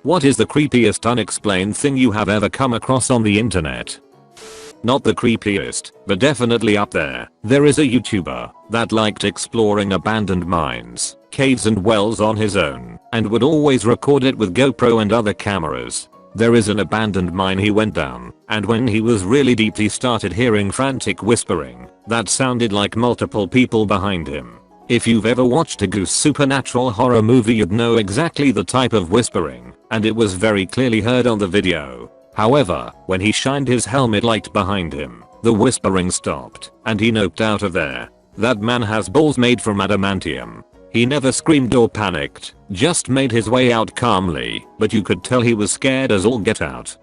What is the creepiest unexplained thing you have ever come across on the internet? Not the creepiest, but definitely up there. There is a YouTuber that liked exploring abandoned mines, caves and wells on his own, and would always record it with GoPro and other cameras. There is an abandoned mine he went down, and when he was really deep he started hearing frantic whispering that sounded like multiple people behind him. If you've ever watched a goose supernatural horror movie you'd know exactly the type of whispering, and it was very clearly heard on the video. However, when he shined his helmet light behind him, the whispering stopped, and he noped out of there. That man has balls made from adamantium. He never screamed or panicked, just made his way out calmly, but you could tell he was scared as all get out.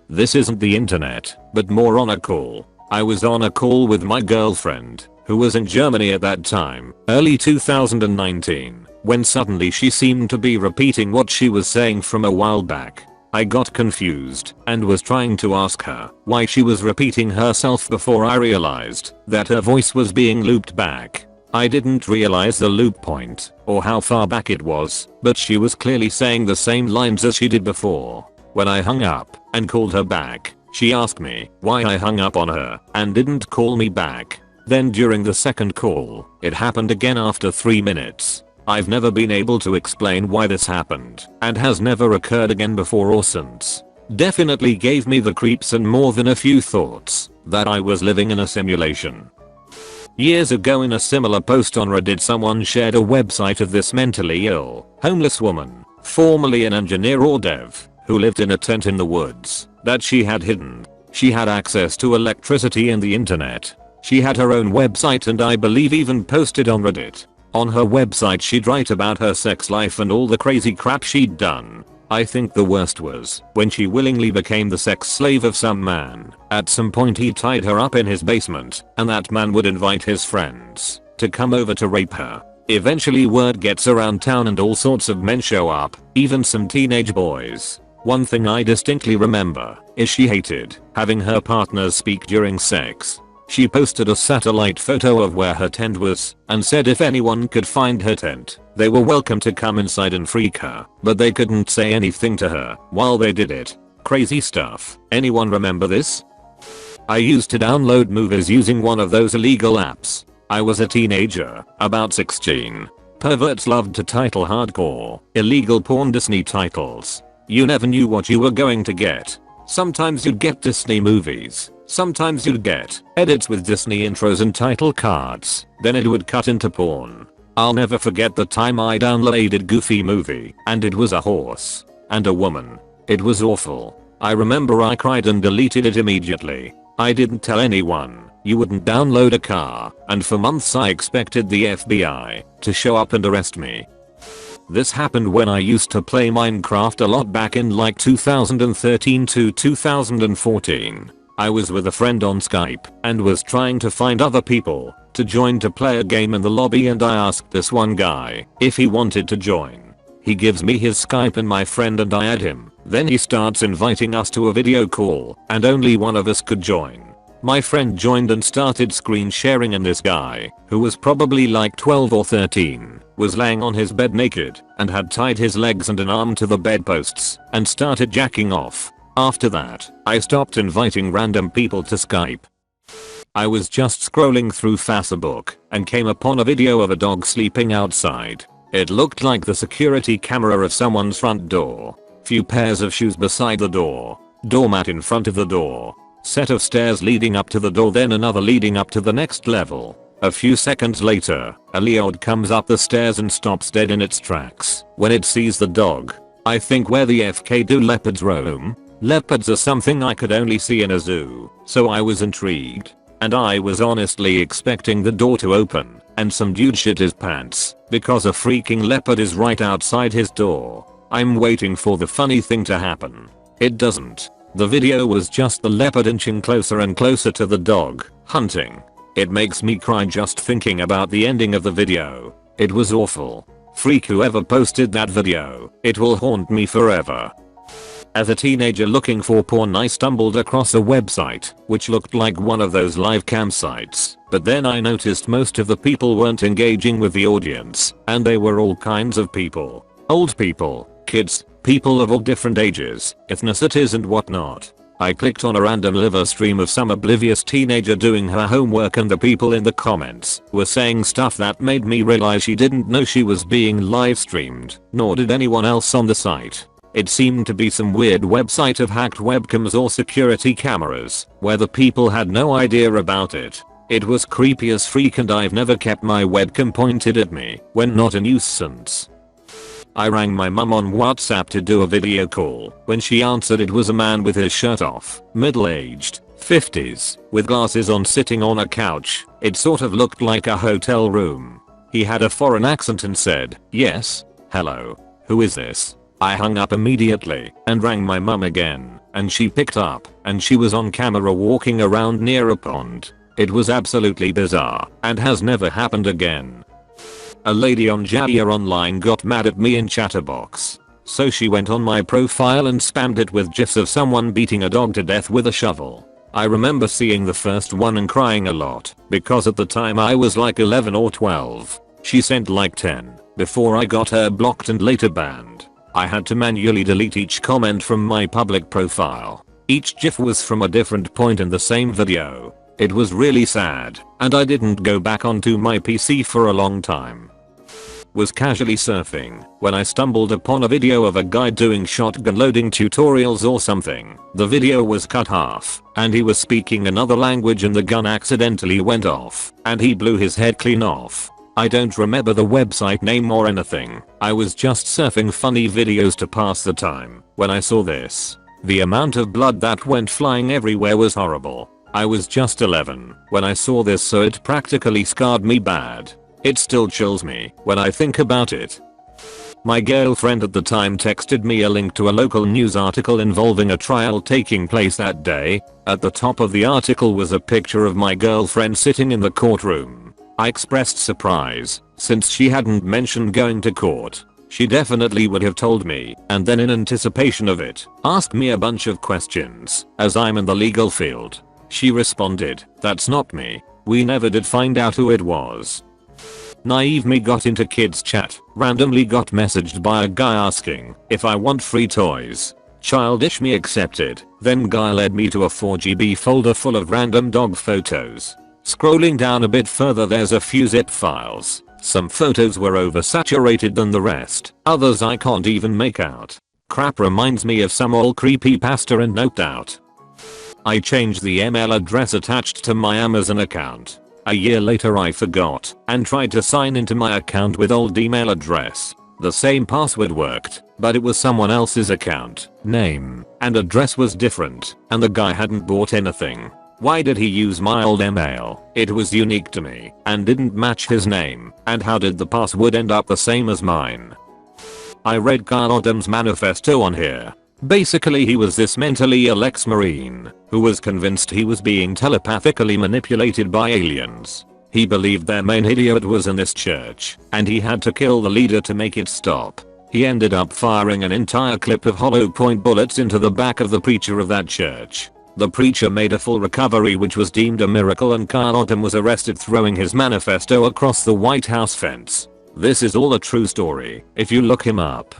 This isn't the internet, but more on a call. I was on a call with my girlfriend, who was in Germany at that time, early 2019, when suddenly she seemed to be repeating what she was saying from a while back. I got confused and was trying to ask her why she was repeating herself before I realized that her voice was being looped back. I didn't realize the loop point or how far back it was, but she was clearly saying the same lines as she did before. When I hung up and called her back, she asked me why I hung up on her and didn't call me back. Then during the second call, it happened again after 3 minutes. I've never been able to explain why this happened and has never occurred again before or since. Definitely gave me the creeps and more than a few thoughts that I was living in a simulation. Years ago in a similar post on Reddit someone shared a website of this mentally ill, homeless woman, formerly an engineer or dev, who lived in a tent in the woods that she had hidden. She had access to electricity and the internet. She had her own website and I believe even posted on Reddit. On her website she'd write about her sex life and all the crazy crap she'd done. I think the worst was when she willingly became the sex slave of some man. At some point he tied her up in his basement and that man would invite his friends to come over to rape her. Eventually word gets around town and all sorts of men show up, even some teenage boys. One thing I distinctly remember is she hated having her partners speak during sex. She posted a satellite photo of where her tent was and said if anyone could find her tent, they were welcome to come inside and freak her, but they couldn't say anything to her while they did it. Crazy stuff. Anyone remember this? I used to download movies using one of those illegal apps. I was a teenager, about 16. Perverts loved to title hardcore, illegal porn Disney titles. You never knew what you were going to get. Sometimes you'd get Disney movies. Sometimes you'd get edits with Disney intros and title cards, then it would cut into porn. I'll never forget the time I downloaded Goofy movie and it was a horse and a woman. It was awful. I remember I cried and deleted it immediately. I didn't tell anyone. You wouldn't download a car, and for months I expected the FBI to show up and arrest me. This happened when I used to play Minecraft a lot back in like 2013 to 2014. I was with a friend on Skype and was trying to find other people to join to play a game in the lobby and I asked this one guy if he wanted to join. He gives me his Skype and my friend and I add him. Then he starts inviting us to a video call and only one of us could join. My friend joined and started screen sharing and this guy, who was probably like 12 or 13, was laying on his bed naked and had tied his legs and an arm to the bedposts and started jacking off. After that, I stopped inviting random people to Skype. I was just scrolling through Facebook and came upon a video of a dog sleeping outside. It looked like the security camera of someone's front door. Few pairs of shoes beside the door. Doormat in front of the door. Set of stairs leading up to the door, then another leading up to the next level. A few seconds later, a leopard comes up the stairs and stops dead in its tracks when it sees the dog. I think where the FK do leopards roam? Leopards are something I could only see in a zoo, so I was intrigued. And I was honestly expecting the door to open and some dude shit his pants because a freaking leopard is right outside his door. I'm waiting for the funny thing to happen. It doesn't. The video was just the leopard inching closer and closer to the dog, hunting. It makes me cry just thinking about the ending of the video. It was awful. Freak whoever posted that video. It will haunt me forever. As a teenager looking for porn I stumbled across a website which looked like one of those live cam sites, but then I noticed most of the people weren't engaging with the audience and they were all kinds of people. Old people, kids, People of all different ages, ethnicities and whatnot. I clicked on a random live stream of some oblivious teenager doing her homework, and the people in the comments were saying stuff that made me realize she didn't know she was being live streamed, nor did anyone else on the site. It seemed to be some weird website of hacked webcams or security cameras, where the people had no idea about it. It was creepy as freak, and I've never kept my webcam pointed at me when not a nuisance. I rang my mum on WhatsApp to do a video call. When she answered, it was a man with his shirt off, middle-aged, 50s, with glasses on, sitting on a couch. It sort of looked like a hotel room. He had a foreign accent and said, "Yes, hello. Who is this?" I hung up immediately and rang my mum again, and she picked up, and she was on camera walking around near a pond. It was absolutely bizarre and has never happened again. A lady on Jabia Online got mad at me in Chatterbox. So she went on my profile and spammed it with gifs of someone beating a dog to death with a shovel. I remember seeing the first one and crying a lot, because at the time I was like 11 or 12. She sent like 10 before I got her blocked and later banned. I had to manually delete each comment from my public profile. Each gif was from a different point in the same video. It was really sad, and I didn't go back onto my PC for a long time. Was casually surfing when I stumbled upon a video of a guy doing shotgun loading tutorials or something. The video was cut half, and he was speaking another language, and the gun accidentally went off, and he blew his head clean off. I don't remember the website name or anything. I was just surfing funny videos to pass the time when I saw this. The amount of blood that went flying everywhere was horrible. I was just 11 when I saw this, so it practically scarred me bad. It still chills me when I think about it. My girlfriend at the time texted me a link to a local news article involving a trial taking place that day. At the top of the article was a picture of my girlfriend sitting in the courtroom. I expressed surprise, since she hadn't mentioned going to court. She definitely would have told me, and then in anticipation of it, asked me a bunch of questions, as I'm in the legal field. She responded, "That's not me." We never did find out who it was. Naive me got into kids chat, randomly got messaged by a guy asking if I want free toys. Childish me accepted, then guy led me to a 4GB folder full of random dog photos. Scrolling down a bit further, there's a few zip files. Some photos were oversaturated than the rest, others I can't even make out. Crap, reminds me of some old creepypasta and noped out. I changed the email address attached to my Amazon account. A year later I forgot and tried to sign into my account with old email address. The same password worked, but it was someone else's account. Name and address was different, and the guy hadn't bought anything. Why did he use my old email? It was unique to me and didn't match his name, and how did the password end up the same as mine? I read Kyle Oddom's manifesto on here. Basically, he was this mentally ill ex-marine who was convinced he was being telepathically manipulated by aliens. He believed their main idiot was in this church, and he had to kill the leader to make it stop. He ended up firing an entire clip of hollow point bullets into the back of the preacher of that church. The preacher made a full recovery, which was deemed a miracle, and Kyle Oddom was arrested throwing his manifesto across the White House fence. This is all a true story if you look him up.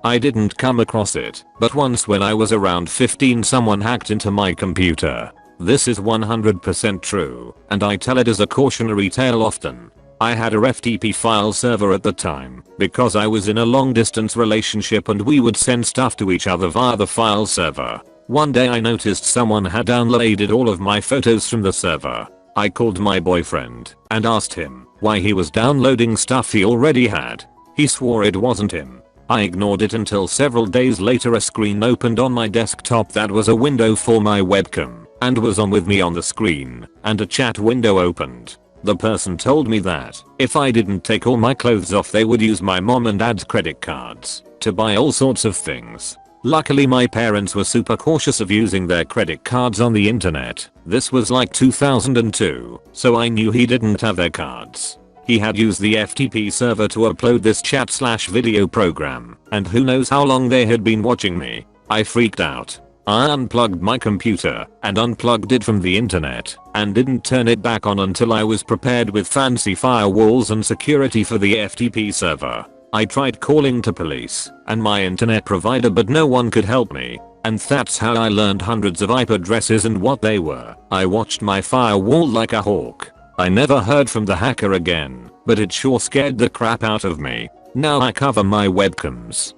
I didn't come across it, but once when I was around 15 someone hacked into my computer. This is 100% true, and I tell it as a cautionary tale often. I had a FTP file server at the time, because I was in a long distance relationship and we would send stuff to each other via the file server. One day I noticed someone had downloaded all of my photos from the server. I called my boyfriend and asked him why he was downloading stuff he already had. He swore it wasn't him. I ignored it until several days later a screen opened on my desktop that was a window for my webcam and was on with me on the screen, and a chat window opened. The person told me that if I didn't take all my clothes off they would use my mom and dad's credit cards to buy all sorts of things. Luckily my parents were super cautious of using their credit cards on the internet. This was like 2002, so I knew he didn't have their cards. He had used the FTP server to upload this chat/video program, and who knows how long they had been watching me. I freaked out. I unplugged my computer and unplugged it from the internet and didn't turn it back on until I was prepared with fancy firewalls and security for the FTP server. I tried calling to police and my internet provider, but no one could help me. And that's how I learned hundreds of IP addresses and what they were. I watched my firewall like a hawk. I never heard from the hacker again, but it sure scared the crap out of me. Now I cover my webcams.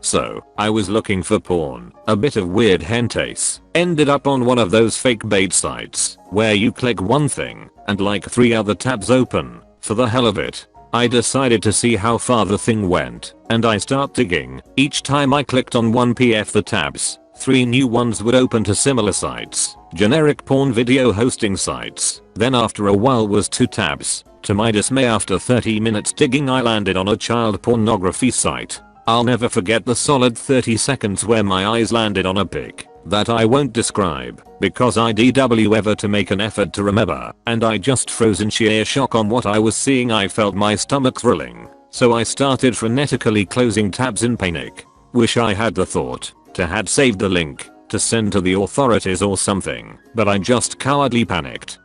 So, I was looking for porn, a bit of weird hentais, ended up on one of those fake bait sites, where you click one thing, and like 3 other tabs open. For the hell of it, I decided to see how far the thing went, and I start digging. Each time I clicked on one PF the tabs, 3 new ones would open to similar sites, generic porn video hosting sites. Then after a while was 2 tabs. To my dismay, after 30 minutes digging, I landed on a child pornography site. I'll never forget the solid 30 seconds where my eyes landed on a pic that I won't describe because I DW ever to make an effort to remember, and I just froze in sheer shock on what I was seeing. I felt my stomach thrilling, so I started frenetically closing tabs in panic. Wish I had the thought to had saved the link to send to the authorities or something, but I just cowardly panicked.